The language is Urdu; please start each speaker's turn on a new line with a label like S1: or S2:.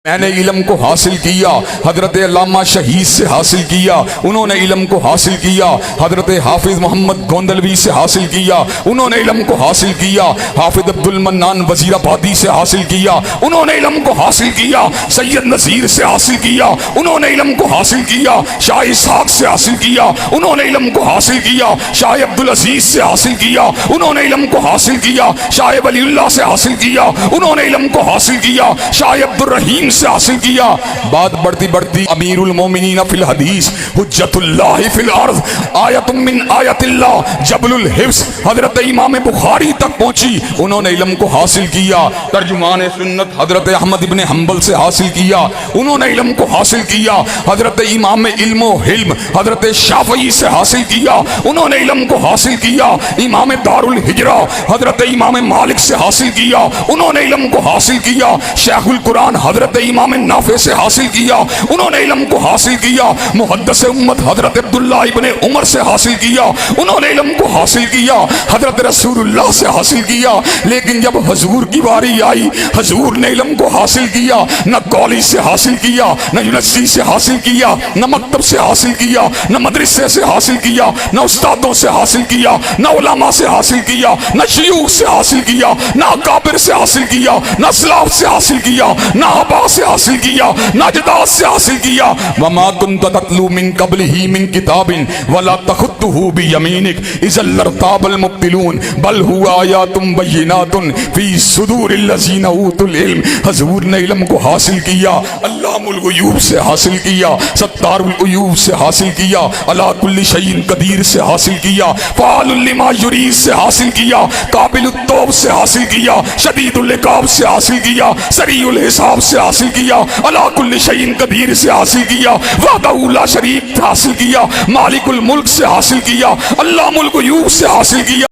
S1: میں نے علم کو حاصل کیا حضرت علامہ شہید سے حاصل کیا، انہوں نے علم کو حاصل کیا حضرت حافظ محمد گوندلوی سے حاصل کیا، انہوں نے علم کو حاصل کیا حافظ عبد المنان وزیر آبادی سے حاصل کیا، انہوں نے علم کو حاصل کیا سید نذیر سے حاصل کیا، انہوں نے علم کو حاصل کیا شاہ اسحاق سے حاصل کیا، انہوں نے علم کو حاصل کیا شاہ عبدالعزیز سے حاصل کیا، انہوں نے علم کو حاصل کیا شاہ ولی اللہ سے حاصل کیا، انہوں نے علم کو حاصل کیا شاہ عبد الرحیم سے حاصل کیا۔ بات بڑھتی بڑھتی امیر المومنین فی الحدیث حجت اللہ فی الارض آیت من آیت اللہ جبل الحفظ حضرت امام بخاری تک پہنچی، انہوں نے علم کو حاصل کیا ترجمان سنت حضرت احمد ابن حنبل سے حاصل کیا، انہوں نے علم کو حاصل کیا حضرت امام علم و حلم حضرت شافعی سے حاصل کیا، انہوں نے علم کو حاصل کیا امام دار الہجرہ حضرت امام مالک سے حاصل کیا، انہوں نے علم کو حاصل کیا شیخ القرآن حضرت امام نافع سے حاصل کیا، انہوں نے علم کو حاصل کیا محدث امت حضرت عبداللہ ابن عمر سے حاصل کیا، انہوں نے علم کو حاصل کیا حضرت رسول اللہ سے حاصل کیا۔ لیکن جب حضور کی باری آئی، حضور نے علم کو حاصل کیا، نہ کالج سے حاصل کیا، نہ یونیورسٹی سے حاصل کیا، نہ مکتب سے حاصل کیا، نہ مدرسے سے حاصل کیا، نہ استادوں سے حاصل کیا، نہ علماء سے حاصل کیا، نہ شیوخ سے حاصل کیا، نہ اکابر سے حاصل کیا، نہ اسلاف سے حاصل کیا، نہ آبا سے حاصل کیا، نہ اجداد سے حاصل کیا۔ وما كنت تتلو من قبله من کتاب ولا تخطه بيمينك اذا لارتاب المبطلون بل هو آیات بینات فی صدور الذین اوتوا العلم۔ حضور نے علم کو حاصل کیا، علام الغیوب سے حاصل کیا، ستار العیوب سے حاصل کیا، علی کل شیء قدیر سے حاصل کیا، فعال لما یرید سے حاصل کیا، قابل التوب سے حاصل کیا، شدید العقاب سے حاصل کیا، سریع الحساب سے حاصل کیا، علی کل شیء قدیر سے حاصل کیا، وحدہ لا شریک سے حاصل کیا، مالک الملک سے حاصل کیا، علام الغیوب سے حاصل کیا۔